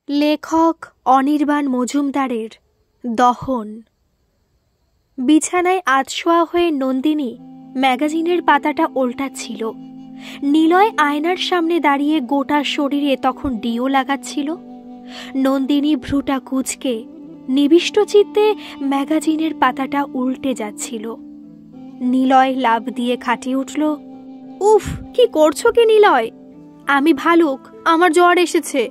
লেখক অনির্বাণ মজুমদারের দহন। বিছানায় আধশোয়া হয়ে নন্দিনী ম্যাগাজিনের পাতাটা ওল্টাচ্ছিল। নিলয় আয়নার সামনে দাঁড়িয়ে গোটা শরীরে তখন ডিও লাগাচ্ছিল। নন্দিনী ভ্রুটা কুঁচকে নিবিষ্ট চিত্তে ম্যাগাজিনের পাতাটা উল্টে যাচ্ছিল। নিলয় লাফ দিয়ে খাটে উঠল। উফ, কি করছো কি নিলয়? আমি ভালুক, আমার জ্বর এসেছে।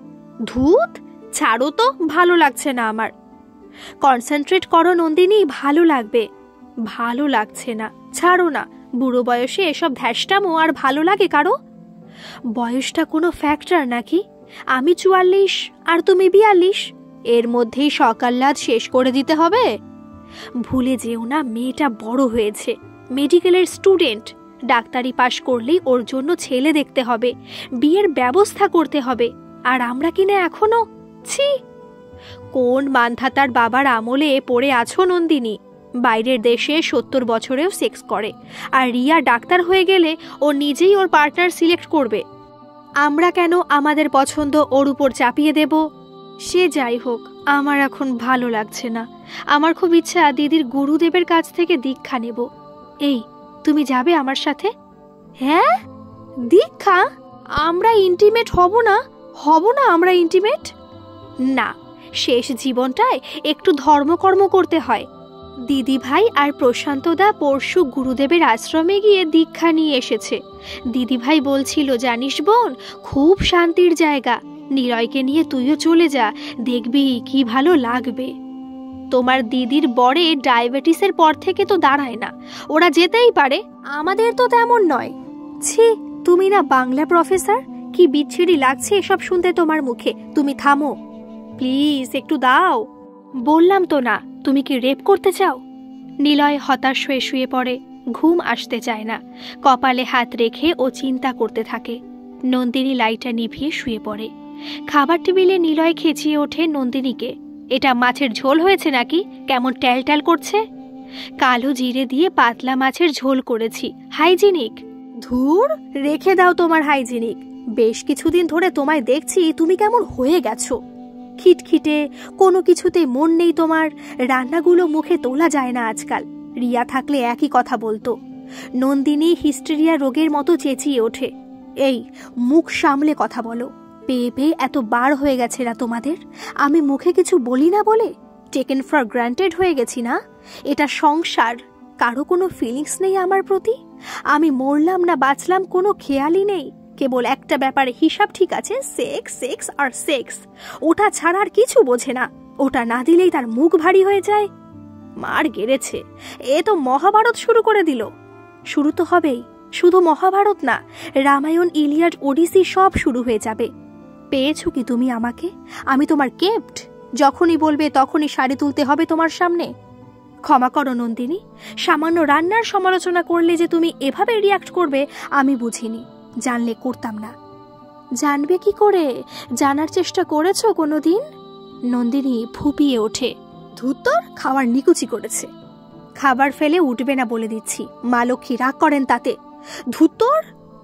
ধুত, ছাড়ো তো, ভালো লাগছে না আমার। কনসেন্ট্রেট করো নন্দিনী, ভালো লাগবে। ভালো লাগছে না, ছাড়ো না। বুড়ো বয়সে এসব ধ্যাসটামো আর ভালো লাগে কারো? বয়সটা কোনো ফ্যাক্টর নাকি? আমি 44 আর তুমি 42, এর মধ্যেই সকাল্লাদ শেষ করে দিতে হবে। ভুলে যেও না, মেয়েটা বড় হয়েছে, মেডিকেলের স্টুডেন্ট। ডাক্তারি পাশ করলেই ওর জন্য ছেলে দেখতে হবে, বিয়ের ব্যবস্থা করতে হবে। আর আমরা কিনা এখনো ছি। কোন মানধাতার বাবার আমলে পড়ে আছো নন্দিনী? বাইরের দেশে 70 বছরেও সেক্স করে, আর রিয়া ডাক্তার হয়ে গেলে ও নিজেই ওর পার্টনার সিলেক্ট করবে। আমরা কেন আমাদের পছন্দ ওর উপর চাপিয়ে দেব? সে যাই হোক, আমার এখন ভালো লাগছে না। আমার খুব ইচ্ছা দিদির গুরুদেবের কাছ থেকে দীক্ষা নেব। এই, তুমি যাবে আমার সাথে? হ্যাঁ, দীক্ষা? আমরা ইন্টিমেট হব না? আমরা ইন্টিমেট না। শেষ জীবনটায় একটু ধর্মকর্ম করতে হয়। দিদি ভাই আর প্রশান্তদা পরশু গুরুদেবের আশ্রমে গিয়ে দীক্ষা নিয়ে এসেছে। দিদি ভাই বলছিল, জানিস বোন, খুব শান্তির জায়গা। নিলয়কে নিয়ে তুইও চলে যা, দেখবি কি ভালো লাগবে। তোমার দিদির বরে ডায়াবেটিসের পর থেকে তো দাঁড়ায় না, ওরা যেতেই পারে, আমাদের তো তেমন নয়। ছি, তুমি না বাংলা প্রফেসর? কি বিচ্ছিরি লাগছে এসব শুনতে তোমার মুখে। তুমি থামো প্লিজ, একটু দাও। বললাম তো না, তুমি কি রেপ করতে চাও? নিলয় হতাশ হয়ে শুয়ে পড়ে। ঘুম আসতে চায় না। কপালে হাত রেখে ও চিন্তা করতে থাকে। নন্দিনী লাইটটা নিভিয়ে শুয়ে পড়ে। খাবার টেবিলে নিলয় খেঁচিয়ে ওঠে নন্দিনীকে। এটা মাছের ঝোল হয়েছে নাকি? কেমন ট্যাল করছে। কালো জিরে দিয়ে পাতলা মাছের ঝোল করেছি, হাইজিনিক। ধুর, রেখে দাও তোমার হাইজিনিক। বেশ কিছুদিন ধরে তোমায় দেখছি, তুমি কেমন হয়ে গেছো। খিটখিটে, কোনো কিছুতে মন নেই তোমার। রান্নাগুলো মুখে তোলা যায় না আজকাল। রিয়া থাকলে একই কথা বলতো। নন্দিনী হিস্টেরিয়া রোগের মতো চেঁচিয়ে ওঠে। এই, মুখ সামলে কথা বলো। পেয়ে পেয়ে এত বার হয়ে গেছে না তোমাদের? আমি মুখে কিছু বলি না বলে টেকেন ফর গ্রান্টেড হয়ে গেছি না? এটা সংসার, কারো কোনো ফিলিংস নেই আমার প্রতি। আমি মরলাম না বাঁচলাম কোনো খেয়ালই নেই। কেবল একটা ব্যাপারে হিসাব ঠিক আছে, সেক্স, সেক্স আর সেক্স। ওটা ছাড়া আর কিছু বোঝে না। ওটা না দিলেই তার মুখ ভারী হয়ে যায়। মার গেড়েছে, এ তো মহাভারত শুরু করে দিল। শুরু তো হবেই, শুধু মহাভারত না, রামায়ণ, ইলিয়াড, ওডিসি সব শুরু হয়ে যাবে। পেয়েছো কি তুমি আমাকে? আমি তোমার কেপ্ট। যখনই বলবে তখনই শাড়ি তুলতে হবে তোমার সামনে। ক্ষমা করো নন্দিনী, সামান্য রান্নার সমালোচনা করলে যে তুমি এভাবে রিয়াক্ট করবে আমি বুঝিনি। জানলে করতাম না। জানবে কি করে? জানার চেষ্টা করেছো কোনোদিন? নন্দিনী ফুপিয়ে ওঠে। ধুত্তর, খাওয়ার নিকুচি করেছে। খাবার ফেলে উঠবে না বলে দিচ্ছি, মা লক্ষ্মী রাগ করেন তাতে। ধুত্তর,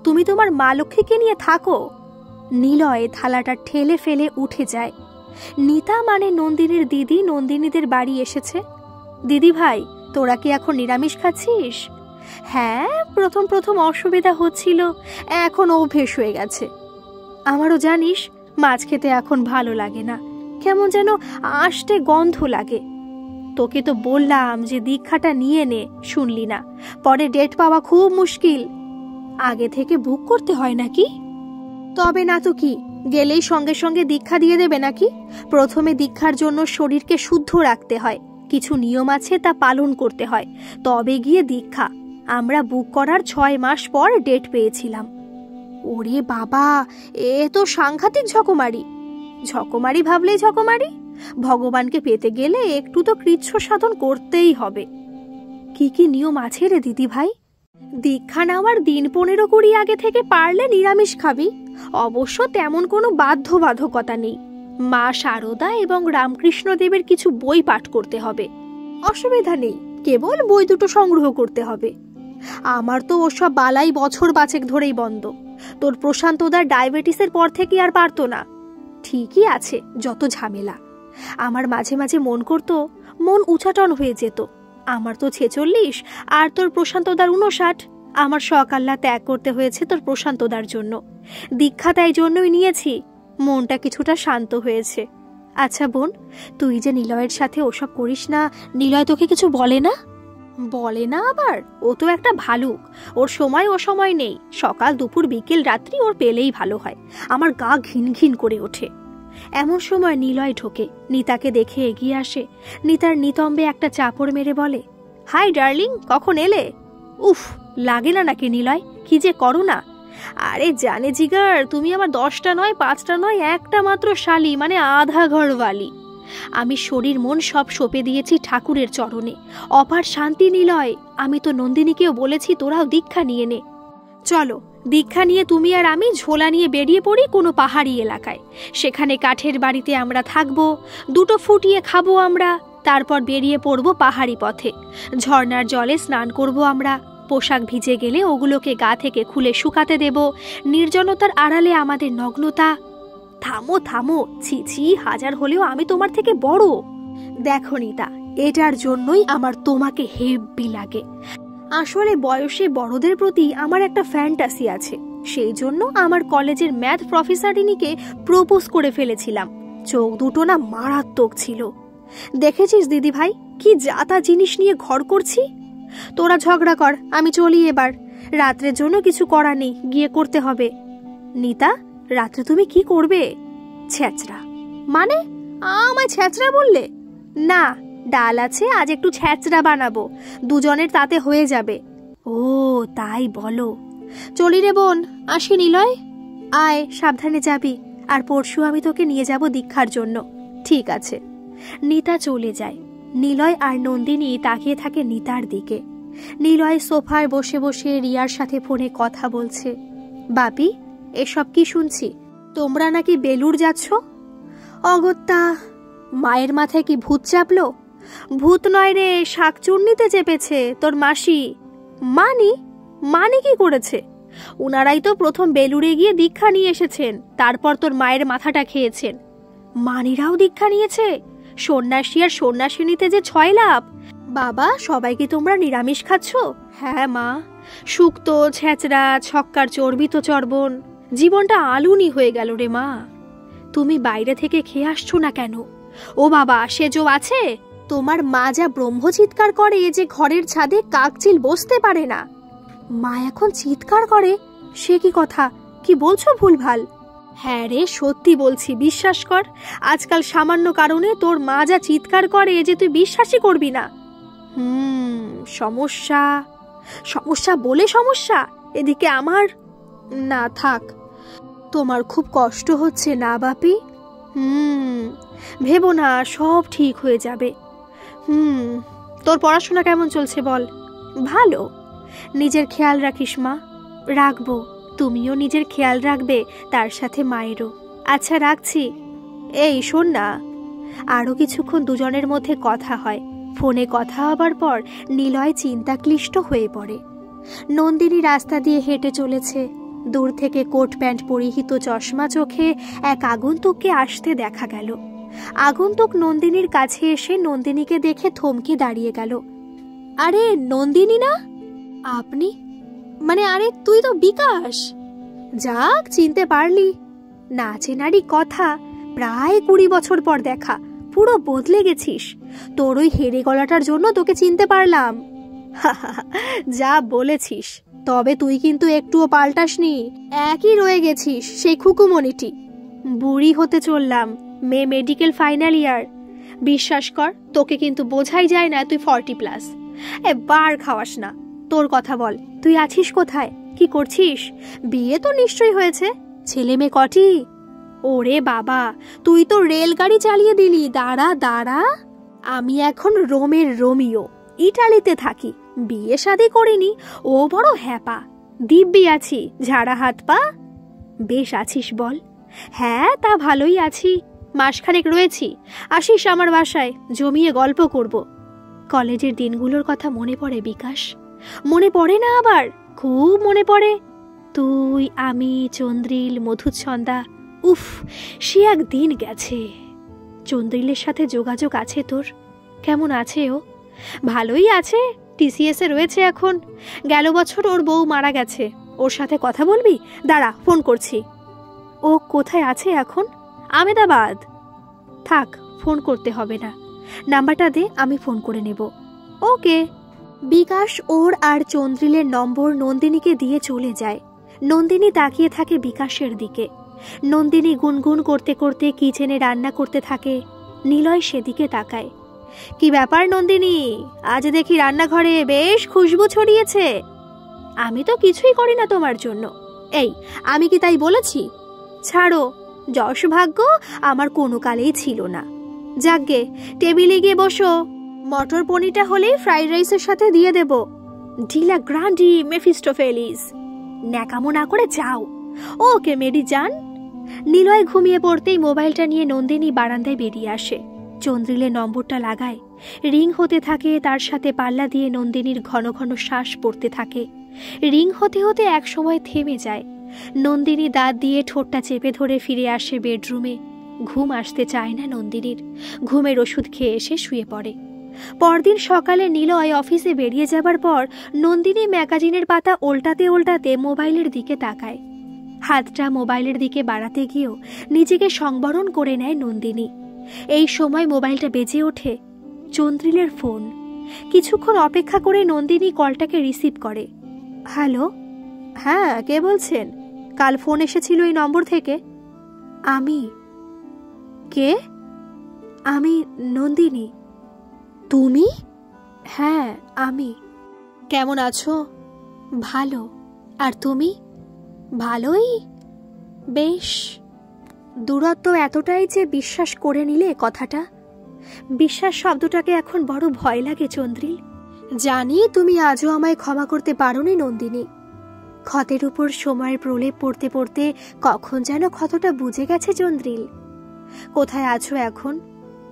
তুমি তোমার মা লক্ষ্মীকে নিয়ে থাকো। নিলয় থালাটা ঠেলে ফেলে উঠে যায়। নিতা মানে নন্দিনীর দিদি নন্দিনীদের বাড়ি এসেছে। দিদি ভাই, তোরা কি এখন নিরামিষ খাচ্ছিস? হ্যাঁ, প্রথম অসুবিধা হচ্ছিল, এখন অভ্যেস হয়ে গেছে। আমারও জানিস, মাছ খেতে এখন ভালো লাগে না, কেমন যেন আষ্টে গন্ধ লাগে। তোকে তো বললাম যে দীক্ষাটা নিয়ে নে, শুনলি না। পরে ডেট পাওয়া খুব মুশকিল। আগে থেকে বুক করতে হয় নাকি? তবে না তো কি, গেলেই সঙ্গে সঙ্গে দীক্ষা দিয়ে দেবে নাকি? প্রথমে দীক্ষার জন্য শরীরকে শুদ্ধ রাখতে হয়, কিছু নিয়ম আছে, তা পালন করতে হয়, তবে গিয়ে দীক্ষা। আমরা বুক করার 6 মাস পর ডেট পেয়েছিলাম। ওরে বাবা, এ তো সাংঘাতিক ঝকমারি। ঝকমারি ভাবলেই ঝকমারি। ভগবানকে পেতে গেলে একটু তো কৃচ্ছ সাধন করতেই হবে। কি কি নিয়ম আছে রে দিদি ভাই? দীক্ষা নেওয়ার দিন 15-20 আগে থেকে পারলে নিরামিষ খাবি। অবশ্য তেমন কোনো বাধ্যবাধকতা নেই। মা শারদা এবং রামকৃষ্ণদেবের কিছু বই পাঠ করতে হবে, অসুবিধা নেই। কেবল বই দুটো সংগ্রহ করতে হবে। আমার তো ওসব বালাই বছর 5 ধরেই বন্ধ। তোর প্রশান্তদার ডায়াবেটিসের পর থেকে আর পারতো না। ঠিকই আছে, যত ঝামেলা। আমার মাঝে মাঝে মন করতো মন উচাটন হয়ে যেত। আমার তো 46 আর তোর প্রশান্তদার 59। আমার শখ আল্লাহ ত্যাগ করতে হয়েছে তোর প্রশান্তদার জন্য। দীক্ষা তাই জন্যই নিয়েছি, মনটা কিছুটা শান্ত হয়েছে। আচ্ছা বোন, তুই যে নিলয়ের সাথে ওসব করিস না, নিলয় তোকে কিছু বলে না? বলে না আবার? ও তো একটা ভালুক, ওর সময় ও সময় নেই। সকাল দুপুর বিকেল রাত্রি ওর পেলেই ভালো হয়। আমার গা ঘিন ঘিন করে ওঠে। এমন সময় নিলয় ঢোকে, নিতাকে দেখে এগিয়ে আসে। নিতার নিতম্বে একটা চাপড় মেরে বলে, হাই ডার্লিং, কখন এলে? উফ, লাগে না নাকি নিলয়? কি যে করো না। আরে জানে জিগার, তুমি আমার 10টা নয় 5টা নয়, একটা মাত্র শালি, মানে আধা ঘরওয়ালি। আমি শরীর মন সব সঁপে দিয়েছি ঠাকুরের চরণে। অপার শান্তি নিলয়। আমি তো নন্দিনীকেও বলেছি তোরাও দীক্ষা নিয়ে নে। চলো, দীক্ষা নিয়ে তুমি আর আমি ঝোলা নিয়ে বেরিয়ে পড়ি কোনো পাহাড়ি এলাকায়। সেখানে কাঠের বাড়িতে আমরা থাকবো, দুটো ফুটিয়ে খাবো আমরা, তারপর বেরিয়ে পড়বো পাহাড়ি পথে। ঝর্ণার জলে স্নান করব আমরা। পোশাক ভিজে গেলে ওগুলোকে গা থেকে খুলে শুকাতে দেব। নির্জনতার আড়ালে আমাদের নগ্নতা। থামো থামো, ছি ছি, হাজার হলেও আমি তোমার থেকে বড়। দেখো নিতা, এটার জন্যই আমার তোমাকে হেব্বি লাগে। আসলে বয়সে বড়দের প্রতি আমার একটা ফ্যান্টাসি আছে। সেই জন্য আমার কলেজের ম্যাথ প্রফেসরিনীকে প্রপোজ করে ফেলেছিলাম। চোখ দুটো না মারাত্মক ছিল। দেখেছিস দিদি ভাই, কি যাতা জিনিস নিয়ে ঘর করছি। তোরা ঝগড়া কর, আমি চলি এবার। রাত্রের জন্য কিছু করা নেই, গিয়ে করতে হবে। নিতা, রাত্রে তুমি কি করবে? ছ্যাঁচড়া। মানে আমায় ছ্যাঁচড়া বললে? না, ডাল আছে, আজ একটু ছ্যাঁচড়া বানাবো, দুজনের তাতে হয়ে যাবে। ও তাই বলো। চলি রে বোন, আসি নিলয়। আয়, সাবধানে যাবি। আর পরশু আমি তোকে নিয়ে যাব দীক্ষার জন্য। ঠিক আছে। নিতা চলে যায়। নিলয় আর নন্দিনী তাকিয়ে থাকে নিতার দিকে। নিলয় সোফায় বসে বসে রিয়ার সাথে ফোনে কথা বলছে। বাপি, এসব কি শুনছি? তোমরা নাকি বেলুড় যাচ্ছ? অগত্যা, মায়ের মাথায় কি ভূত চাপলো? ভূত নয় রে, শাকচুন্নিতে চেপেছে তোর মাসি। মানি কি করেছে? উনারাই তো প্রথম বেলুড়ে গিয়ে দীক্ষা নিয়ে এসেছেন, তারপর তোর মায়ের মাথাটা খেয়েছেন। মানিরাও দীক্ষা নিয়েছে? সন্ন্যাসী আর সন্ন্যাসিনীতে যে 6 লাভ। বাবা, সবাই কি তোমরা নিরামিষ খাচ্ছ? হ্যাঁ মা, শুক্তো, ছেঁচড়া, ছক্কার চর্বিত চর্বণ। জীবনটা আলুনি হয়ে গেল রে মা। তুমি বাইরে থেকে খেয়ে আসছো না কেন? ও বাবা, সেজো আছে? তোমার মা যা ব্রহ্ম চিৎকার করে যে ঘরের ছাদে কাকচিল বসতে পারে না। মা এখন চিৎকার করে? সে কি কথা, কি বলছো ভুলভাল? হ্যাঁ রে, সত্যি বলছি, বিশ্বাস কর। আজকাল সামান্য কারণে তোর মা যা চিৎকার করে যে তুই বিশ্বাসই করবি না। সমস্যা বলে সমস্যা। এদিকে আমার না থাক। তোমার খুব কষ্ট হচ্ছে না বাপি? ভেবো না, সব ঠিক হয়ে যাবে। তোর পড়াশোনা কেমন চলছে বল? ভালো। নিজের খেয়াল রাখিস মা। রাখবো, তুমিও নিজের খেয়াল রাখবে, তার সাথে মায়েরও। আচ্ছা রাখছি। এই শোন না, আরো কিছুক্ষণ দুজনের মধ্যে কথা হয়। ফোনে কথা হবার পর নিলয় চিন্তাক্লিষ্ট হয়ে পড়ে। নন্দিনী রাস্তা দিয়ে হেঁটে চলেছে। দূর থেকে কোট প্যান্ট পরিহিত চশমা চোখে এক আগন্তুককে আসতে দেখা গেল। আগন্তুক নন্দিনীর কাছে এসে নন্দিনীকে দেখে থমকে দাঁড়িয়ে গেল। আরে নন্দিনী না? আপনি? মানে আরে তুই তো বিকাশ। যাক, চিনতে পারলি। না চেনারই কথা, প্রায় 20 বছর পর দেখা। পুরো বদলে গেছিস। তোর ওই হেরে গলাটার জন্য তোকে চিনতে পারলাম। যা বলেছিস। তবে তুই কিন্তু একটুও পাল্টাসনি, একই রয়ে গেছিস, সেই খুকুমণিটি। বুড়ি হতে চললাম, মেয়ে মেডিকেল ফাইনাল ইয়ার। বিশ্বাস কর, তোকে কিন্তু বোঝাই যায় না তুই 40+। বার খাওয়াস না। তোর কথা বল, তুই আছিস কোথায়? কি করছিস? বিয়ে তো নিশ্চয়ই হয়েছে। ছেলে মেয়ে কটি? ওরে বাবা, তুই তো রেলগাড়ি চালিয়ে দিলি। দাঁড়া দাঁড়া, আমি এখন রোমের রোমিও, ইটালিতে থাকি। বিয়ে শাদী করিনি। ও বড় হ্যাপা। দিব্যি আছি, ঝাড়া হাত পা। বেশ আছিস বল? হ্যাঁ, তা ভালোই আছি। মাসখানেক রয়েছি। আসিস আমার বাসায়, জমিয়ে গল্প করব। কলেজের দিনগুলোর কথা মনে পড়ে বিকাশ? মনে পড়ে না আবার? খুব মনে পড়ে। তুই, আমি, চন্দ্রিল, মধুচ্ছন্দা, উফ, সে একদিন গেছে। চন্দ্রিলের সাথে যোগাযোগ আছে তোর? কেমন আছে ও? ভালোই আছে, টিসিএসে রয়েছে এখন। গেল বছর ওর বউ মারা গেছে। ওর সাথে কথা বলবি? দাঁড়া, ফোন করছি। ও কোথায় আছে এখন? আহমেদাবাদ। থাক, ফোন করতে হবে না, নাম্বারটা দে, আমি ফোন করে নেব। ওকে। বিকাশ ওর আর চন্দ্রিলের নম্বর নন্দিনীকে দিয়ে চলে যায়। নন্দিনী তাকিয়ে থাকে বিকাশের দিকে। নন্দিনী গুনগুন করতে করতে কিচেনে রান্না করতে থাকে। নিলয় সেদিকে তাকায়। কি ব্যাপার নন্দিনী, আজ দেখি রান্নাঘরে বেশ খুশবু ছড়িয়েছে। আমি তো কিছুই করি না তোমার জন্য। এই, আমি কি তাই বলেছি? ছাড়ো, যশ ভাগ্য আমার কোনো কালেই ছিল না। যাকগে, টেবিলে গিয়ে বসো। মটর পনিরটা হলেই ফ্রাইড রাইসের সাথে দিয়ে দেব। ডিলা গ্রান্ডি মেফিস্টোফেলিস। ন্যাকামো না করে যাও। ওকে মেরি জান। নিলয় ঘুমিয়ে পড়তেই মোবাইলটা নিয়ে নন্দিনী বারান্দায় বেরিয়ে আসে। চন্দ্রিলের নম্বরটা লাগায়। রিং হতে থাকে, তার সাথে পাল্লা দিয়ে নন্দিনীর ঘন ঘন শ্বাস পড়তে থাকে। রিং হতে হতে এক সময় থেমে যায়। নন্দিনী দাঁত দিয়ে ঠোঁটটা চেপে ধরে ফিরে আসে বেডরুমে। ঘুম আসতে চায় না নন্দিনীর। ঘুমের ওষুধ খেয়ে এসে শুয়ে পড়ে। পরদিন সকালে নিলয় অফিসে বেরিয়ে যাবার পর নন্দিনী ম্যাগাজিনের পাতা ওল্টাতে ওল্টাতে মোবাইলের দিকে তাকায়। হাতটা মোবাইলের দিকে বাড়াতে গিয়েও নিজেকে সংবরণ করে নেয় নন্দিনী। এই সময় মোবাইলটা বেজে ওঠে। চন্দ্রিলের ফোন। কিছুক্ষণ অপেক্ষা করে নন্দিনী কলটাকে রিসিভ করে। হ্যালো। হ্যাঁ, কে বলছেন? কাল ফোন এসেছিল এই নম্বর থেকে। আমি। কে? আমি নন্দিনী। তুমি? হ্যাঁ, আমি। কেমন আছো? ভালো। আর তুমি? ভালোই। বেশ। দূরত্ব এতটাই যে বিশ্বাস করে নিলে কথাটা। বিশ্বাস শব্দটাকে এখন বড় ভয় লাগে চন্দ্রিল। জানি তুমি আজও আমায় ক্ষমা করতে পারোনি নন্দিনী। ক্ষতের উপর সময়ের প্রলেপ পড়তে পড়তে কখন যেন ক্ষতটা বুঝে গেছে চন্দ্রিল। কোথায় আছো এখন?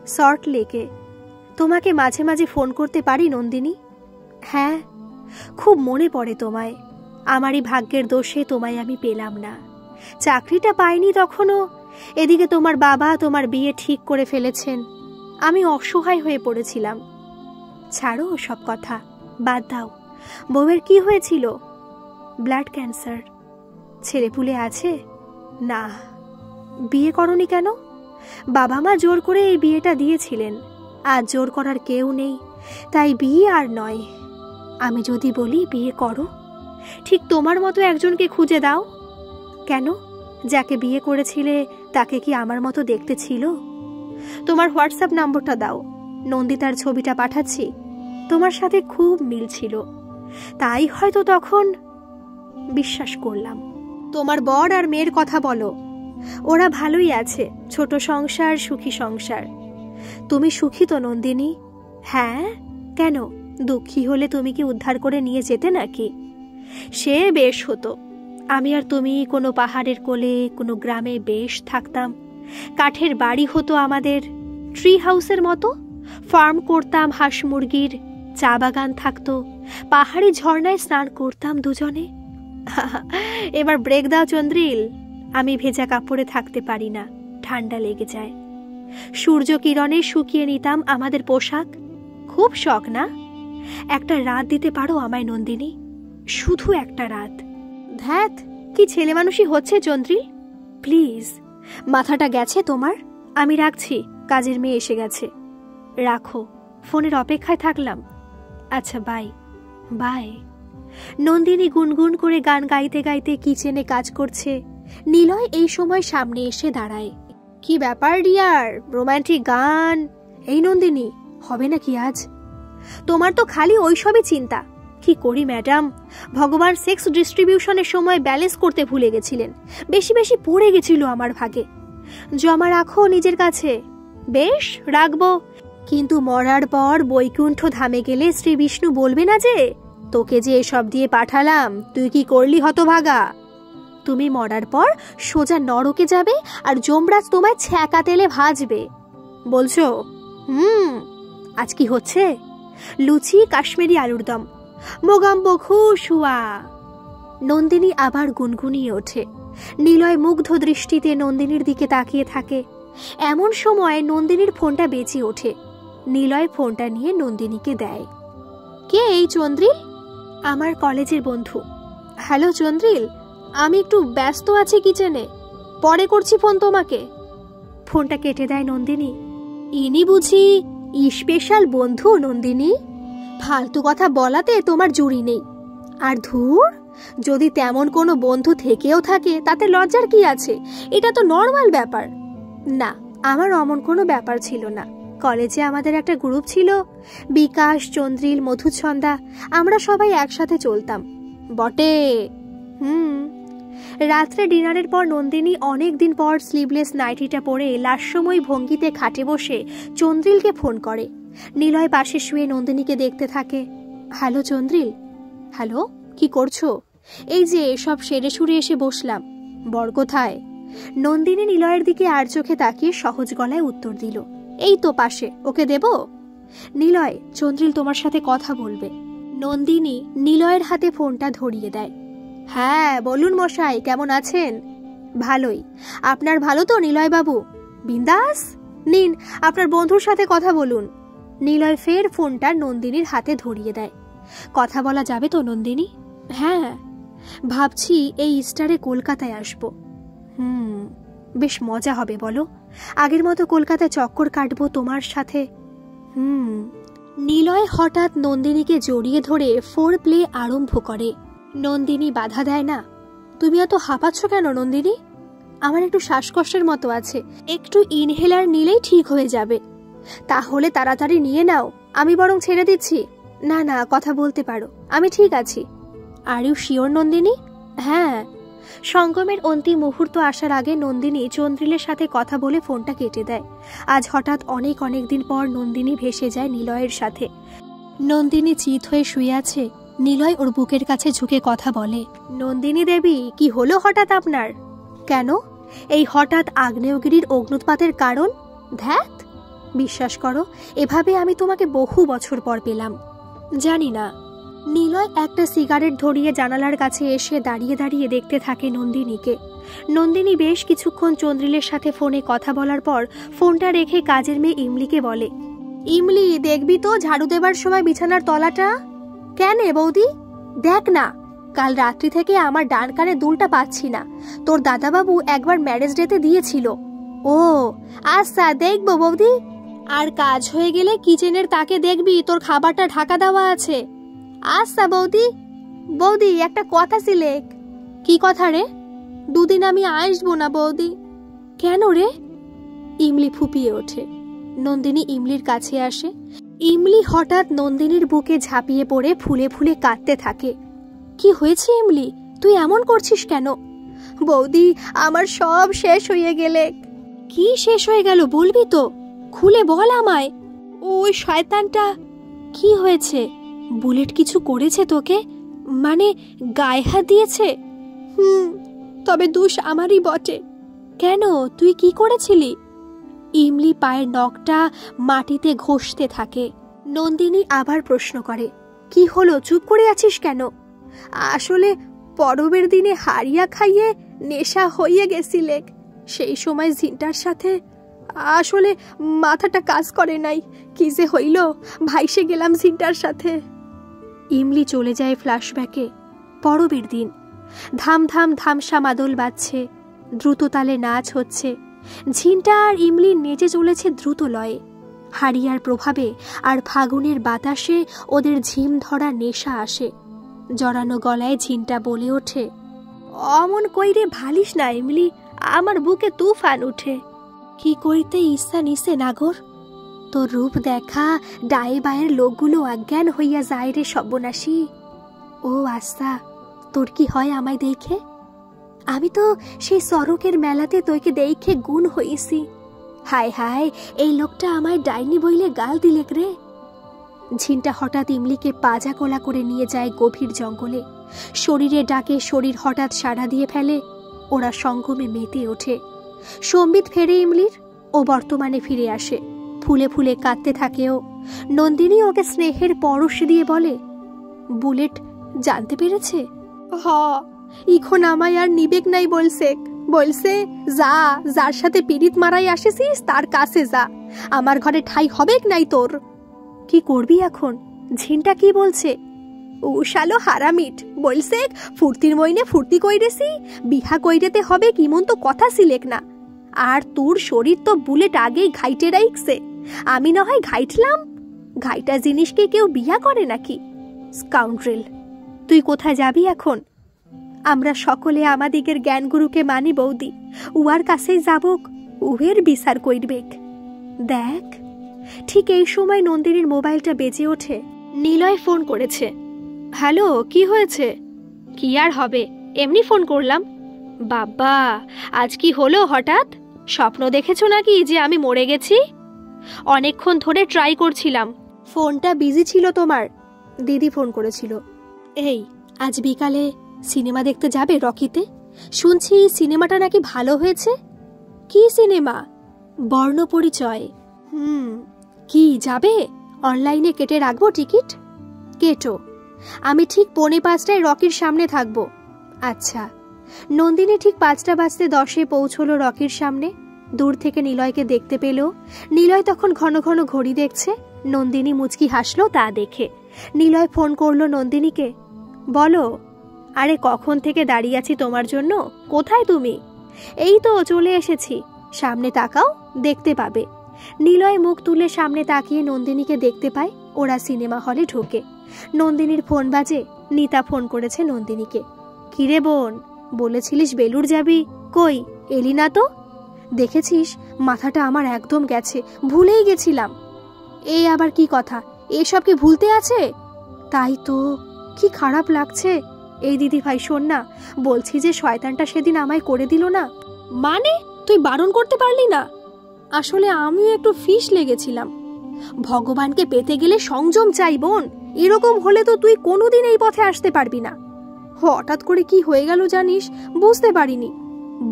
সল্ট লেকে। তোমাকে মাঝে মাঝে ফোন করতে পারি নন্দিনী? হ্যাঁ, খুব মনে পড়ে তোমায়। আমারই ভাগ্যের দোষে তোমায় আমি পেলাম না। চাকরিটা পাইনি তখনও। এদিকে তোমার বাবা তোমার বিয়ে ঠিক করে ফেলেছেন। আমি অসহায় হয়ে পড়েছিলাম। ছাড়ো সব কথা, বাদ দাও। বউয়ের কি হয়েছিল? Blood cancer. ছেলেপুলে আছে? না। বিয়ে করনি কেন? বাবা মা জোর করে এই বিয়েটা দিয়েছিলেন। আজ জোর করার কেউ নেই, তাই বিয়ে আর নয়। আমি যদি বলি বিয়ে করো, ঠিক তোমার মতো একজনকে খুঁজে দাও। কেন? যাকে বিয়ে করেছিলে তাকে কি আমার মতো দেখতে ছিল? তোমার হোয়াটসঅ্যাপ নম্বরটা দাও, নন্দিতার ছবিটা পাঠাচ্ছি। তোমার সাথে খুব মিল ছিল, তাই হয়তো তখন বিশ্বাস করলাম। তোমার বর আর মেয়ের কথা বলো। ওরা ভালোই আছে, ছোট সংসার, সুখী সংসার। তুমি সুখী তো নন্দিনী? হ্যাঁ। কেন, দুঃখী হলে তুমি কি উদ্ধার করে নিয়ে যেতে নাকি? সে বেশ হতো। আমি আর তুমি কোনো পাহাড়ের কোলে, কোনো গ্রামে বেশ থাকতাম। কাঠের বাড়ি হতো আমাদের, ট্রি হাউসের মতো। ফার্ম করতাম হাঁস মুরগির, চা বাগান থাকতো, পাহাড়ি ঝর্ণায় স্নান করতাম দুজনে। এবার ব্রেক দাও চন্দ্রিল। আমি ভেজা কাপড়ে থাকতে পারি না, ঠান্ডা লেগে যায়। সূর্য কিরণে শুকিয়ে নিতাম আমাদের পোশাক। খুব শখ না? একটা রাত দিতে পারো আমায় নন্দিনী? শুধু একটা রাত। ধ্যাত, কি ছেলে মানুষই হচ্ছে চন্দ্রিল। প্লিজ। মাথাটা গেছে তোমার? আমি রাখছি, কাজের মেয়ে এসে গেছে। রাখো, ফোনের অপেক্ষায় থাকলাম। আচ্ছা, বাই বাই। নন্দিনী গুনগুন করে গান গাইতে গাইতে কিচেনে কাজ করছে। নিলয় এই সময় সামনে এসে দাঁড়ায়। কি ব্যাপার ডিয়ার, রোমান্টিক গান? এই নন্দিনী, হবে নাকি আজ? তোমার তো খালি ওইসবই চিন্তা। কি করি ম্যাডাম, ভগবান সেক্স ডিস্ট্রিবিউশনের সময় ব্যালেন্স করতে ভুলে গেছিলেন। বেশি বেশি পড়ে গেছিল আমার ভাগে। জমা রাখো নিজের কাছে। বেশ, রাখবো, কিন্তু মরার পর বৈকুণ্ঠ ধামে গেলে শ্রী বিষ্ণু বলবে না যে তোকে যে এসব দিয়ে পাঠালাম, তুই কি করলি হতভাগা? তুমি মরার পর সোজা নরকে যাবে আর যমরাজ তোমায় ছ্যাঁকা তেলে ভাজবে। বলছো? আজ কি হচ্ছে? লুচি, কাশ্মীরি আলুর দম, মোগাম্বো খুশুয়া। নন্দিনী আবার গুনগুনিয়ে ওঠে। নিলয় মুগ্ধ দৃষ্টিতে নন্দিনীর দিকে তাকিয়ে থাকে। এমন সময় নন্দিনীর ফোনটা বেজে ওঠে। নিলয় ফোনটা নিয়ে নন্দিনীকে দেয়। কে এই চন্দ্রিল? আমার কলেজের বন্ধু। হ্যালো চন্দ্রিল, আমি একটু ব্যস্ত আছি কিচেনে, পরে করছি ফোন তোমাকে। ফোনটা কেটে দেয় নন্দিনী। ইনি বুঝি স্পেশাল বন্ধু নন্দিনী? ফালতু কথা বলাতে তোমার জুড়ি নেই। আর ধুর, যদি তেমন কোনো বন্ধু থেকেও থাকে তাতে লজ্জার কি আছে? এটা তো নর্মাল ব্যাপার। না, আমার অমন কোনো ব্যাপার ছিল না। কলেজে আমাদের একটা গ্রুপ ছিল, বিকাশ, চন্দ্রিল, মধুছন্দা, আমরা সবাই একসাথে চলতাম। বটে। রাত্রে ডিনারের পর নন্দিনী অনেক দিন পর স্লিভলেস নাইটিটা পরে লাস্যময় ভঙ্গিতে খাটে বসে চন্দ্রিলকে ফোন করে। নিলয় পাশে শুয়ে নন্দিনীকে দেখতে থাকে। হ্যালো চন্দ্রিল। হ্যালো, কি করছো? এই যে সব সেরে সুরে এসে বসলাম। বর কোথায়? নন্দিনী নিলয়ের দিকে আর চোখে তাকিয়ে সহজ গলায় উত্তর দিল, এই তো পাশে, ওকে দেব? নিলয়, চন্দ্রিল তোমার সাথে কথা বলবে। নন্দিনী নিলয়ের হাতে ফোনটা ধরিয়ে দেয়। হ্যাঁ বলুন মশাই, কেমন আছেন? ভালোই। আপনার ভালো তো নিলয় বাবু? বিন্দাস। নিন, আপনার বন্ধুর সাথে কথা বলুন। নিলয় ফের ফোনটা নন্দিনীর হাতে ধরিয়ে দেয়। কথা বলা যাবে তো নন্দিনী? হ্যাঁ, ভাবছি এই ইস্টারে কলকাতায় আসবো। বেশ মজা হবে বলো। আগের মতো কলকাতায় চক্কর কাটবো তোমার সাথে। নিলয় হঠাৎ নন্দিনীকে জড়িয়ে ধরে ফোর প্লে আরম্ভ করে। নন্দিনী বাধা দেয় না। তুমি এত হাঁপাচ্ছ কেন নন্দিনী? আমার একটু শ্বাসকষ্টের মতো আছে, একটু ইনহেলার নিলেই ঠিক হয়ে যাবে। তাহলে তাড়াতাড়ি নিয়ে নাও, আমি বরং ছেড়ে দিচ্ছি। না না, কথা বলতে পারো, আমি ঠিক আছি। Are you sure Nandini? হ্যাঁ। সঙ্গমের অন্তিম মুহূর্ত আসার আগে নন্দিনী চন্দ্রিলের সাথে কথা বলে ফোনটা কেটে দেয়। আজ হঠাৎ অনেক দিন পর নন্দিনী ভেসে যায় নিলয়ের সাথে। নন্দিনী চিত হয়ে শুয়ে আছে। নিলয় ওর বুকের কাছে ঝুঁকে কথা বলে। নন্দিনী দেবী, কি হলো হঠাৎ আপনার? কেন? এই হঠাৎ আগ্নেয়গিরির অগ্নুৎপাতের কারণ? ধ্যাত, বিশ্বাস করো, এভাবে আমি তোমাকে বহু বছর পর পেলাম। জানি না। নিলয় একটা সিগারেট ধরিয়ে জানালার কাছে এসে দাঁড়িয়ে দাঁড়িয়ে দেখতে থাকে নন্দিনীকে। নন্দিনী বেশ কিছুক্ষণ চন্দ্রিলের সাথে ফোনে কথা বলার পর ফোনটা রেখে কাজের মেয়ে ইমলিকে বলে, ইমলি, দেখবি তো ঝাড়ু দেবার সময় বিছানার তলাটা? কেন বৌদি? দেখ না, কাল রাত্রি থেকে আমার ডান কানে দুলটা পাচ্ছি না। তোর দাদাবাবু একবার ম্যারেজ ডেতে দিয়েছিল। ও আচ্ছা, দেখবো বৌদি। আর কাজ হয়ে গেলে কিচেনের তাকে দেখবি তোর খাবারটা ঢাকা দেওয়া আছে। আচ্ছা বৌদি। বৌদি, একটা কথা ছিলে। কি কথা রে? দুদিন আমি আসবো না বৌদি। কেন রে? ইমলি ফুপিয়ে ওঠে। নন্দিনী ইমলির কাছে আসে। ইমলি হঠাৎ নন্দিনীর বুকে ঝাঁপিয়ে পড়ে ফুলে ফুলে কাঁদতে থাকে। কি হয়েছে ইমলি, তুই এমন করছিস কেন? বৌদি, আমার সব শেষ হয়ে গেলে। কি শেষ হয়ে গেল বলবি তো? খুলে বল আমায়। ওই শয়তানটা। কি হয়েছে? বুলেট কিছু করেছে তোকে? মানে গায়ে হাত দিয়েছে? তবে দোষ আমারই বটে। কেন, তুই কি করেছিলি? ইমলি পায়ের নখটা মাটিতে ঘষতে থাকে। নন্দিনী আবার প্রশ্ন করে, কি হলো, চুপ করে আছিস কেন? আসলে পরবের দিনে হারিয়া খাইয়ে নেশা হইয়ে গেছিলে। সেই সময় জিনটার সাথে আসলে মাথাটা কাজ করে নাই। কি যে হইল, ভাইসে গেলাম জিনটার সাথে। ইমলি চলে যায় ফ্ল্যাশব্যাকে। পরবের দিন ধাম ধাম ধামসা মাদল বাজছে, দ্রুত তালে নাচ হচ্ছে। ঝিনটা আর ইমলি নেচে চলেছে দ্রুত লয়ে। হারিয়ার প্রভাবে আর ফাগুনের বাতাসে ওদের ঝিম ধরা নেশা আসে। জড়ানো গলায় ঝিনটা বলে ওঠে, অমন কইরে ভালিস না ইমলি, আমার বুকে তুফান উঠে। কি করিতে ইচ্ছা নিছে নাগর? তোর রূপ দেখা ডায়ে বায়ের লোকগুলো অজ্ঞান হইয়া যায় রে সর্বনাশী। ও আচ্ছা, তোর কি হয় আমায় দেখে? আমি তো সেই সড়কের মেলাতে তোকে দেখে গুণ হইছি। হায় হায়, এই লোকটা আমায় ডাইনি বইলে গাল দিলেক রে। ঝিনটা হঠাৎ ইমলিকে পাজা কোলা করে নিয়ে যায় গভীর জঙ্গলে। শরীরে ডাকে শরীর হঠাৎ সাড়া দিয়ে ফেলে। ওরা সঙ্গমে মেতে ওঠে। সম্বিত ফেরে ইমলির, ও বর্তমানে ফিরে আসে। ফুলে ফুলে কাঁদতে থাকেও। নন্দিনী ওকে স্নেহের পরশ দিয়ে বলে, বুলেট জানতে পেরেছে? ইখন আমায় আর নিবেক নাই বলছে যা, যার সাথে পীড়িত মারাই আসেছিস তার কাছে যা, আমার ঘরে ঠাই হবেক নাই তোর। কি করবি এখন? ঝিনটা কি বলছে? ও শালো হারামিট, বলছে ফুর্তির মইনে ফুর্তি কইরেছি, বিহা কইরেতে হবে কিমন তো কথা সিলেক না। আর তোর শরীর তো বুলেট আগেই ঘাইটে রাইখছে, আমি না হয় ঘাইটলাম? ঘাইটা জিনিসকে কেউ বিয়া করে নাকি? স্কাউন্ড্রেল, তুই কোথায় যাবি এখন? আমরা সকলে আমাদিগের জ্ঞানগুরুকে মানি বৌদি, উয়ার কাছেই যাবক, উহের বিচার কইরবেক। দেখ, ঠিক এই সময় নন্দিনীর মোবাইলটা বেজে ওঠে। নিলয় ফোন করেছে। হ্যালো, কি হয়েছে? কি আর হবে, এমনি ফোন করলাম। বাবা, আজ কি হলো হঠাৎ? স্বপ্ন দেখেছো নাকি যে আমি মরে গেছি? অনেকক্ষণ ধরে ট্রাই করছিলাম, ফোনটা বিজি ছিল তোমার। দিদি ফোন করেছিল। এই, আজ বিকালে সিনেমা দেখতে যাবে রকিতে? শুনছি সিনেমাটা নাকি ভালো হয়েছে। কি সিনেমা? বর্ণপরিচয়। কি যাবে? অনলাইনে কেটে রাখবো টিকিট? কেটো, আমি ঠিক 4:45টায় রকির সামনে থাকবো। আচ্ছা। নন্দিনী ঠিক 5:10 পৌঁছলো রকির সামনে। দূর থেকে নিলয়কে দেখতে পেল। নিলয় তখন ঘন ঘন ঘড়ি দেখছে। নন্দিনী মুচকি হাসলো তা দেখে। নিলয় ফোন করলো নন্দিনীকে। বলো। আরে কখন থেকে দাঁড়িয়ে আছি তোমার জন্য, কোথায় তুমি? এই তো চলে এসেছি, সামনে তাকাও, দেখতে পাবে। নিলয় মুখ তুলে সামনে তাকিয়ে নন্দিনীকে দেখতে পায়। ওরা সিনেমা হলে ঢোকে। নন্দিনীর ফোন বাজে। নিতা ফোন করেছে নন্দিনীকে। কিরে বোন, বলেছিলিস বেলুড় যাবি, কই এলি না তো? দেখেছিস, মাথাটা আমার একদম গেছে, ভুলেই গেছিলাম। এই আবার কি কথা, এসব কি ভুলতে আছে? তাই তো, কি খারাপ লাগছে। এই দিদি ভাই শোন না, বলছি যে শয়তানটা সেদিন আমায় করে দিল না। মানে তুই বারণ করতে পারলি না? আসলে আমিও একটু ফিস লেগেছিলাম। ভগবানকে পেতে গেলে সংযম চাই বোন, এরকম হলে তো তুই কোনোদিন এই পথে আসতে পারবি না। হঠাৎ করে কি হয়ে গেল জানিস, বুঝতে পারিনি।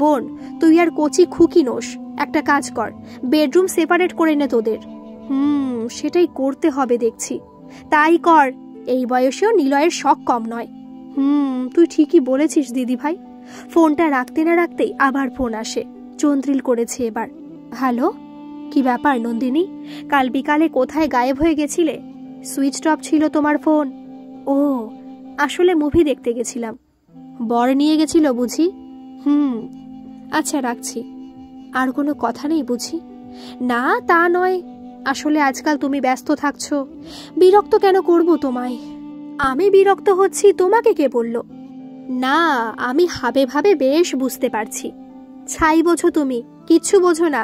বোন, তুই আর কচি খুকি নোস, একটা কাজ কর, বেডরুম সেপারেট করে নে তোদের। সেটাই করতে হবে দেখছি। তাই কর, এই বয়সেও নিলয়ের শখ কম নয়। তুই ঠিকই বলেছিস দিদি ভাই। ফোনটা রাখতে না রাখতেই আবার ফোন আসে। চন্দ্রিল করেছে এবার। হ্যালো, কি ব্যাপার নন্দিনী, কাল বিকালে কোথায় গায়েব হয়ে গেছিলে? সুইচ অফ ছিল তোমার ফোন। ও, আসলে মুভি দেখতে গেছিলাম। বর নিয়ে গেছিল বুঝি? আচ্ছা রাখছি। আর কোনো কথা নেই বুঝি? না তা নয়, আসলে আজকাল তুমি ব্যস্ত থাকছো, বিরক্ত কেন করব তোমায়? আমি বিরক্ত হচ্ছি তোমাকে কে বলল? না, আমি হাবে ভাবে বেশ বুঝতে পারছি। ছাই বোঝো তুমি, কিচ্ছু বোঝো না।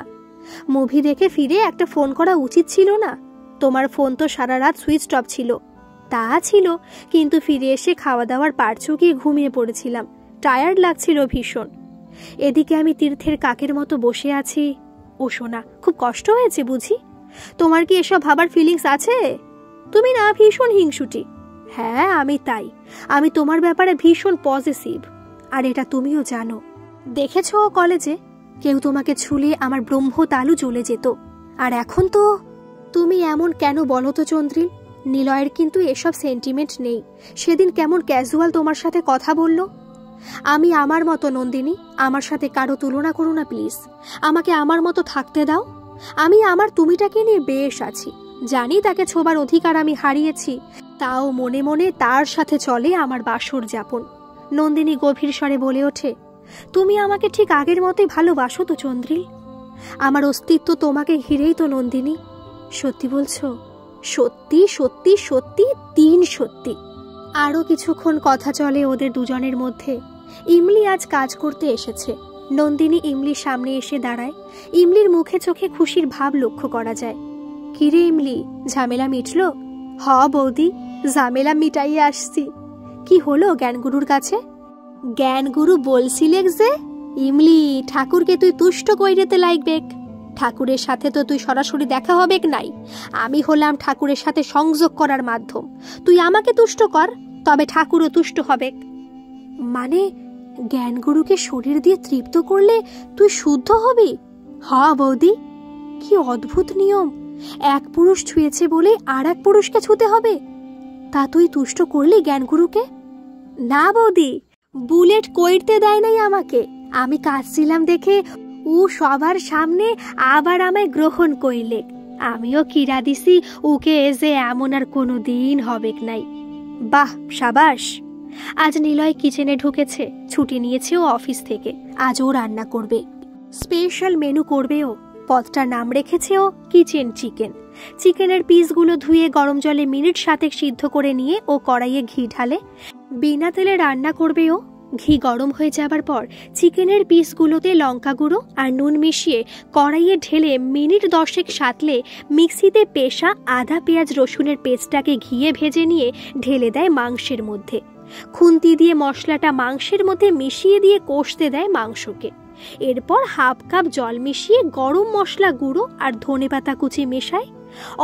মুভি দেখে ফিরে একটা ফোন করা উচিত ছিল না? তোমার ফোন তো সারা রাত সুইচ অফ ছিল। তা ছিল, কিন্তু ফিরে এসে খাওয়া দাওয়ার পাড় চুকিয়ে ঘুমিয়ে পড়েছিলাম, টায়ার্ড লাগছিল ভীষণ। এদিকে আমি তীর্থের কাকের মতো বসে আছি। ও সোনা, খুব কষ্ট হয়েছে বুঝি? তোমার কি এসব ভাবার ফিলিংস আছে? তুমি না ভীষণ হিংসুটি। হ্যাঁ আমি তাই, আমি তোমার ব্যাপারে ভীষণ পজিটিভ, আর এটা তুমিও জানো। দেখেছো কলেজে কেউ তোমাকে ছুলে আমার ব্রহ্ম তালু জ্বলে যেত, আর এখন তো। তুমি এমন কেন বলো তো চন্দ্রিল? নিলয়ের কিন্তু এসব সেন্টিমেন্ট নেই। সেদিন কেমন ক্যাজুয়াল তোমার সাথে কথা বলল। আমি আমার মতো নন্দিনী, আমার সাথে কারো তুলনা করো না প্লিজ। আমাকে আমার মতো থাকতে দাও। আমি আমার তুমিটাকে নিয়ে বেশ আছি। জানি তাকে ছোবার অধিকার আমি হারিয়েছি, তাও মনে মনে তার সাথে চলে আমার বাসর যাপন। নন্দিনী গভীর স্বরে বলে ওঠে, তুমি আমাকে ঠিক আগের মতোই ভালোবাসো তো চন্দ্রিল? আমার অস্তিত্ব তোমাকে ঘিরেই তো নন্দিনী। সত্যি বলছো? সত্যি সত্যি সত্যি, 3 সত্যি। আরো কিছুক্ষণ কথা চলে ওদের দুজনের মধ্যে। ইমলি আজ কাজ করতে এসেছে। নন্দিনী ইমলির সামনে এসে দাঁড়ায়। ইমলির মুখে চোখে খুশির ভাব লক্ষ্য করা যায়। কিরে ইমলি, ঝামেলা মিটল? হ বৌদি, ঝামেলা মিটাইয়ে আসছি। কি হলো জ্ঞানগুরুর কাছে? জ্ঞানগুরু বলছিলে যে ইমলি, ঠাকুরকে তুই তুষ্ট কইরেতে লাইকবেক। ঠাকুরের সাথে তো তুই সরাসরি দেখা হবেক নাই, আমি হলাম ঠাকুরের সাথে সংযোগ করার মাধ্যম। তুই আমাকে তুষ্ট কর, তবে ঠাকুরও তুষ্ট হবেক। মানে জ্ঞানগুরুকে শরীর দিয়ে তৃপ্ত করলে তুই শুদ্ধ হবি? হ বৌদি। কি অদ্ভুত নিয়ম, এক পুরুষ ছুঁয়েছে বলে আর এক পুরুষকে ছুতে হবে। তা তুই তুষ্ট করলি জ্ঞানগুরুকে? না বৌদি, বুলেট কইরতে দেয় নাই আমাকে। আমি কাঁদছিলাম দেখে ও সবার সামনে আবার আমায় গ্রহণ কইলে। আমিও কিরা দিছি ওকে যে এমন আর কোনো দিন হবেক নাই। বাহ, সাবাস। আজ নিলয় কিচেনে ঢুকেছে, ছুটি নিয়েছে ও অফিস থেকে। আজ ও রান্না করবে, স্পেশাল মেনু করবে ও। পদটার নাম রেখেছে ও কিচেন চিকেন। চিকেনের পিসগুলো ধুয়ে গরম জলে মিনিট 7 সিদ্ধ করে নিয়ে ও কড়াইয়ে ঘি ঢালে বিনা তেলে রান্না করবে ও। ঘি গরম হয়ে যাবার পর চিকেনের পিসগুলোতে লঙ্কা গুঁড়ো আর নুন মিশিয়ে কড়াইয়ে ঢেলে মিনিট 10 সাঁতলে মিক্সিতে পেশা আদা পেঁয়াজ রসুনের পেস্টটাকে ঘিয়ে ভেজে নিয়ে ঢেলে দেয় মাংসের মধ্যে। খুন্তি দিয়ে মশলাটা মাংসের মধ্যে মিশিয়ে দিয়ে কষতে দেয় মাংসকে। এরপর হাফ কাপ জল মিশিয়ে গরম মশলা গুঁড়ো আর ধনেপাতা কুচি মেশায়।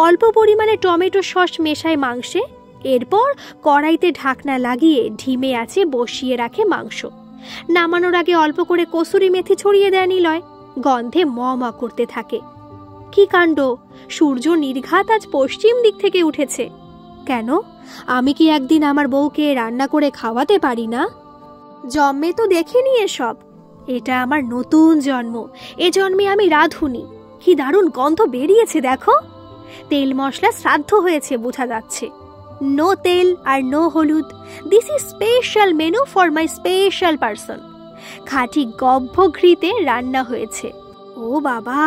অল্প পরিমাণে টমেটো সস মেশায় মাংসে। এরপর কড়াইতে ঢাকনা লাগিয়ে ঢিমে আঁচে বসিয়ে রাখে মাংস। নামানোর আগে অল্প করে কসুরি মেথি ছড়িয়ে দেয় নিলয়। গন্ধে ম করতে থাকে। কি কাণ্ড, সূর্য নির্ঘাত আজ পশ্চিম দিক থেকে উঠেছে। কেন, আমি কি একদিন আমার বউকে রান্না করে খাওয়াতে পারি না? জন্মে তো দেখিনি এসব। এটা আমার নতুন জন্ম। এ জন্মে আমি রাঁধুনি। কি দারুণ গন্ধ বেরিয়েছে দেখো। তেল মশলা শ্রাদ্ধ হয়েছে বোঝা যাচ্ছে। নো তেল আর নো হলুদ। This is special menu for my special person. খাঁটি গব্ভ ঘৃতে রান্না হয়েছে। ও বাবা,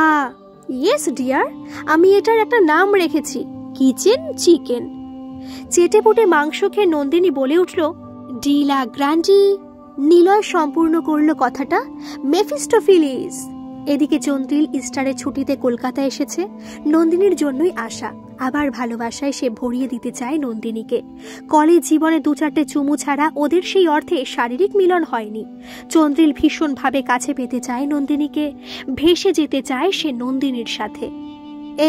ইয়েস ডিয়ার, আমি এটার একটা নাম রেখেছি, কিচেন চিকেন। চেটে পুটে মাংস খেয়ে নন্দিনী বলে উঠল, ডিলা গ্রান্ডি। নিলয় সম্পূর্ণ করল কথাটা, মেফিস্টোফিলিস। এদিকে চন্দ্রিল ইস্টারের ছুটিতে কলকাতা এসেছে। নন্দিনীর জন্যই আশা। আবার ভালোবাসায় সে ভরিয়ে দিতে চায় নন্দিনীকে। কলেজ জীবনে 2-4টে চুমু ছাড়া ওদের সেই অর্থে শারীরিক মিলন হয়নি। চন্দ্রিল ভীষণভাবে কাছে পেতে চায় নন্দিনীকে। ভেসে যেতে চায় সে নন্দিনীর সাথে।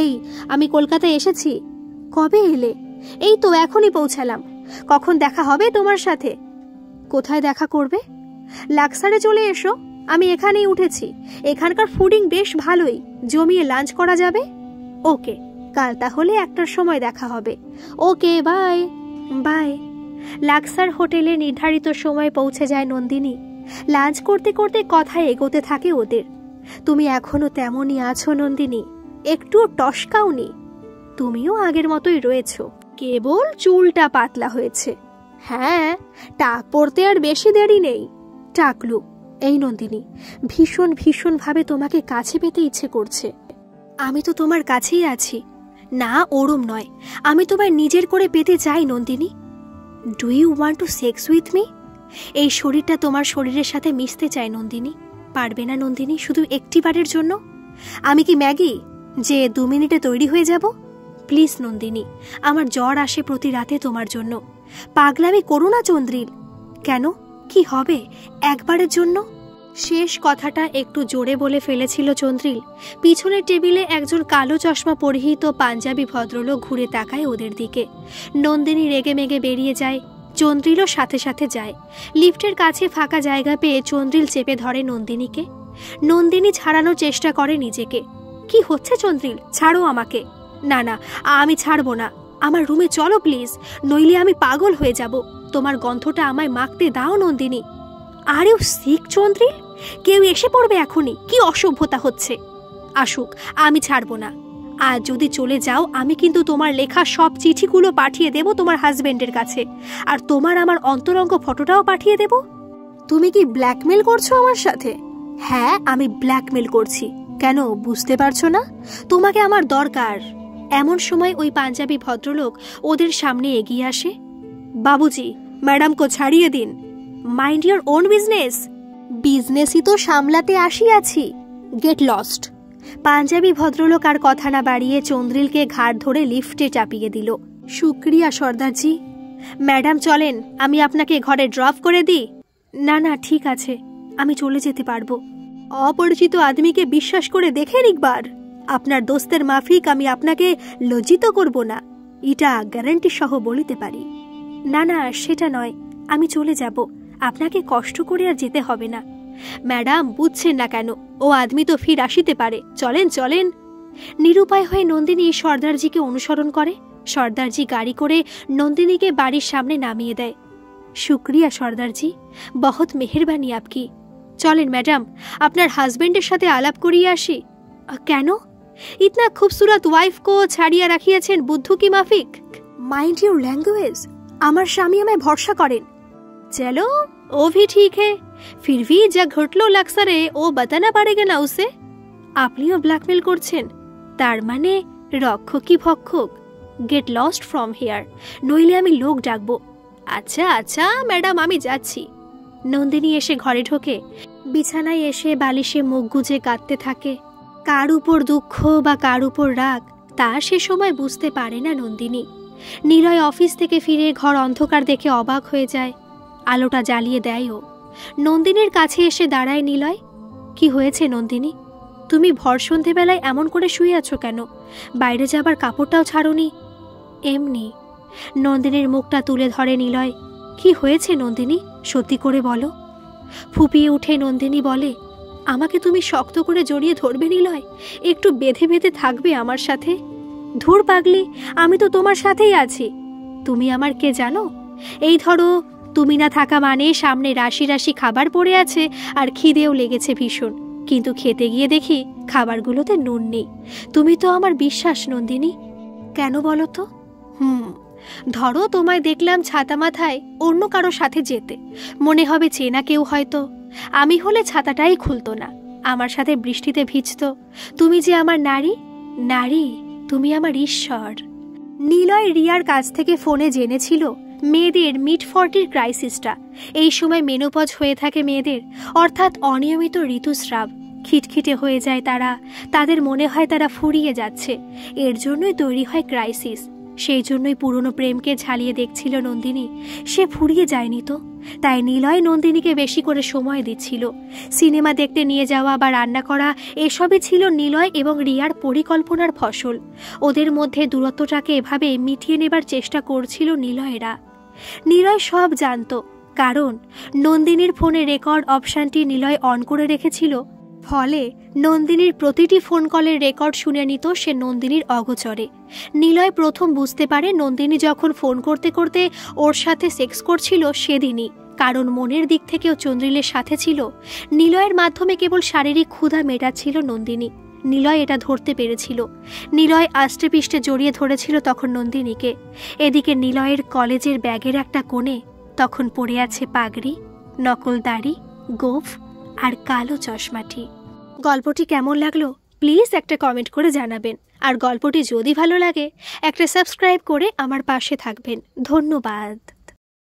এই, আমি কলকাতায় এসেছি। কবে এলে? এই তো এখনই পৌঁছালাম। কখন দেখা হবে তোমার সাথে? কোথায় দেখা করবে? লাক্সারে চলে এসো, আমি এখানেই উঠেছি। এখানকার ফুডিং বেশ ভালোই, জমিয়ে লাঞ্চ করা যাবে। ওকে, কাল তাহলে 1টার সময় দেখা হবে। ওকে, বাই বাই। লাক্সার হোটেলে নির্ধারিত সময় পৌঁছে যায় নন্দিনী। লাঞ্চ করতে করতে কথা এগোতে থাকে ওদের। তুমি এখনো তেমনই আছো নন্দিনী, একটুও টসকাওনি। তুমিও আগের মতোই রয়েছো, কেবল চুলটা পাতলা হয়েছে। হ্যাঁ, টাক পড়তে আর বেশি দেরি নেই। টাকলু, এই নন্দিনী, ভীষণ ভীষণ ভাবে তোমাকে কাছে পেতে ইচ্ছে করছে। আমি তো তোমার কাছেই আছি। না, ওরম নয়, আমি তোমায় নিজের করে পেতে চাই Nandini. Do you want to sex with me? এই শরীরটা তোমার শরীরের সাথে মিশতে চাই নন্দিনী। পারবে না নন্দিনী, শুধু একটিবারের জন্য? আমি কি ম্যাগি যে 2 মিনিটে তৈরি হয়ে যাব? প্লিজ নন্দিনী, আমার জ্বর আসে প্রতি রাতে তোমার জন্য। পাগলামি করো না চন্দ্রিল। কেন, কি হবে একবারের জন্য? শেষ কথাটা একটু জোরে বলে ফেলেছিল চন্দ্রিল। পিছনের টেবিলে একজন কালো চশমা পরিহিত পাঞ্জাবি ভদ্রলোক ঘুরে তাকায় ওদের দিকে। নন্দিনী রেগে মেগে বেরিয়ে যায়। চন্দ্রিলও সাথে সাথে যায়। লিফটের কাছে ফাঁকা জায়গা পেয়ে চন্দ্রিল চেপে ধরে নন্দিনীকে। নন্দিনী ছাড়ানোর চেষ্টা করে নিজেকে। কি হচ্ছে চন্দ্রিল, ছাড়ো আমাকে। না না, আমি ছাড়বো না। আমার রুমে চলো প্লিজ, নইলে আমি পাগল হয়ে যাব। তোমার গন্ধটা আমায় মাখতে দাও নন্দিনী। আরেও সিক চন্দ্রিল, কেউ এসে পড়বে এখনই। কি অসভ্যতা হচ্ছে। আসুক, আমি ছাড়বো না। আজ যদি চলে যাও, আমি কিন্তু তোমার লেখা সব চিঠিগুলো পাঠিয়ে দেব তোমার হাজবেন্ডের কাছে, আর তোমার আমার অন্তরঙ্গ ফটোটাও পাঠিয়ে দেব। তুমি কি ব্ল্যাকমেল করছো আমার সাথে? হ্যাঁ, আমি ব্ল্যাকমেল করছি। কেন বুঝতে পারছো না? তোমাকে আমার দরকার। এমন সময় ওই পাঞ্জাবি ভদ্রলোক ওদের সামনে এগিয়ে আসে। বাবুজি, ম্যাডামকে ছাড়িয়ে দিন। Mind your own business. বিজনেসই তো সামলাতে আসিয়াছি। Get lost. পাঞ্জাবি ভদ্রলোক আর কথা না বাড়িয়ে চন্দ্রিলকে ঘাড় ধরে লিফটে চাপিয়ে দিল। শুক্রিয়া সর্দারজি। ম্যাডাম চলেন, আমি আপনাকে ঘরে ড্রপ করে দিই। না না, ঠিক আছে, আমি চলে যেতে পারবো। অপরিচিত আদমিকে বিশ্বাস করে দেখেন একবার। আপনার দোস্তের মাফিক আমি আপনাকে লজ্জিত করব না, এটা গ্যারান্টি সহ বলিতে পারি। না না, সেটা নয়, আমি চলে যাব। আপনাকে কষ্ট করে আর যেতে হবে না। ম্যাডাম বুঝছেন না কেন? ও আদমি তো ফির আসিতে পারে। চলেন চলেন। নিরুপায় হয়ে নন্দিনী সর্দারজিকে অনুসরণ করে। সর্দারজি গাড়ি করে নন্দিনীকে বাড়ির সামনে নামিয়ে দেয়। শুক্রিয়া সর্দারজি, বহুত মেহেরবানি আপকি। চলেন ম্যাডাম, আপনার হাজবেন্ডের সাথে আলাপ করিয়ে আসি। কেন? ইতনা খুবসুরত ওয়াইফ কো ছাড়িয়া রাখিয়েছেন বুদ্ধু কি মাফিক। Mind your language. আমার স্বামী আমায় ভরসা করেন। চলো, ও ভি ঠিক হে, ফির ভি যা ঘটলো লাক্সারে ও বাতানা পারেগা না উসে। আপনিও ব্ল্যাকমেল করছেন? তার মানে রক্ষক কি ভক্ষক? গেট লস্ট ফ্রম হিয়ার, নইলে আমি লোক ডাকবো। আচ্ছা আচ্ছা ম্যাডাম, আমি যাচ্ছি। নন্দিনী এসে ঘরে ঢোকে, বিছানায় এসে বালিশে মুখ গুজে কাঁদতে থাকে। কার উপর দুঃখ বা কার উপর রাগ তা সে সময় বুঝতে পারে না নন্দিনী। নিলয় অফিস থেকে ফিরে ঘর অন্ধকার দেখে অবাক হয়ে যায়। আলোটা জ্বালিয়ে দেয় ও। নন্দিনীর কাছে এসে দাঁড়ায় নিলয়। কি হয়েছে নন্দিনী? তুমি ভর সন্ধেবেলায় এমন করে শুয়ে আছো কেন? বাইরে যাবার কাপড়টাও ছাড়োনি। এমনি। নন্দিনীর মুখটা তুলে ধরে নিলয়। কি হয়েছে নন্দিনী, সত্যি করে বলো। ফুপিয়ে উঠে নন্দিনী বলে, আমাকে তুমি শক্ত করে জড়িয়ে ধরবে নিলয়, একটু বেঁধে বেঁধে থাকবে আমার সাথে। ধুর পাগলি, আমি তো তোমার সাথেই আছি। তুমি আমার কে জানো? এই ধরো, তুমি না থাকা মানে সামনে রাশি রাশি খাবার পড়ে আছে আর খিদেও লেগেছে ভীষণ, কিন্তু খেতে গিয়ে দেখি খাবারগুলোতে নুন নেই। তুমি তো আমার বিশ্বাস নন্দিনী। কেন বলো তো? ধরো তোমায় দেখলাম ছাতা মাথায় অন্য কারো সাথে যেতে, মনে হবে চেনা কেউ হয়তো। আমি হলে ছাতাটাই খুলতো না, আমার সাথে বৃষ্টিতে ভিজতো। তুমি যে আমার নারী, নারী, তুমি আমার ঈশ্বর। নিলয় রিয়ার কাছ থেকে ফোনে জেনেছিল মেয়েদের মিড 40 ক্রাইসিসটা। এই সময় মেনোপজ হয়ে থাকে মেয়েদের, অর্থাৎ অনিয়মিত ঋতুস্রাব। খিটখিটে হয়ে যায় তারা, তাদের মনে হয় তারা ফুরিয়ে যাচ্ছে। এর জন্যই তৈরি হয় ক্রাইসিস। সেই জন্যই পুরনো প্রেমকে ঝালিয়ে দেখছিল নন্দিনী। সে ফুরিয়ে যায়নি তো। তাই নিলয় নন্দিনীকে বেশি করে সময় দিচ্ছিল। সিনেমা দেখতে নিয়ে যাওয়া বা রান্না করা এসবই ছিল নিলয় এবং রিয়ার পরিকল্পনার ফসল। ওদের মধ্যে দূরত্বটাকে এভাবে মিটিয়ে নেবার চেষ্টা করছিল নিলয়েরা। নিলয় সব জানত, কারণ নন্দিনীর ফোনে রেকর্ড অপশানটি নিলয় অন করে রেখেছিল। ফলে নন্দিনীর প্রতিটি ফোন কলের রেকর্ড শুনে নিত সে নন্দিনীর অগোচরে। নিলয় প্রথম বুঝতে পারে নন্দিনী যখন ফোন করতে করতে ওর সাথে সেক্স করছিল সেদিনই, কারণ মনের দিক থেকেও চন্দ্রিলের সাথে ছিল। নিলয়ের মাধ্যমে কেবল শারীরিক ক্ষুধা মেটাচ্ছিল নন্দিনী। নিলয় এটা ধরতে পেরেছিল। নিলয় আষ্টে পিষ্টে জড়িয়ে ধরেছিল তখন নন্দিনীকে। এদিকে নিলয়ের কলেজের ব্যাগের একটা কোণে তখন পড়ে আছে পাগড়ি, নকল দাড়ি, গোঁফ আর কালো চশমাটি। গল্পটি কেমন লাগলো প্লিজ একটা কমেন্ট করে জানাবেন। আর গল্পটি যদি ভালো লাগে একটা সাবস্ক্রাইব করে আমার পাশে থাকবেন। ধন্যবাদ।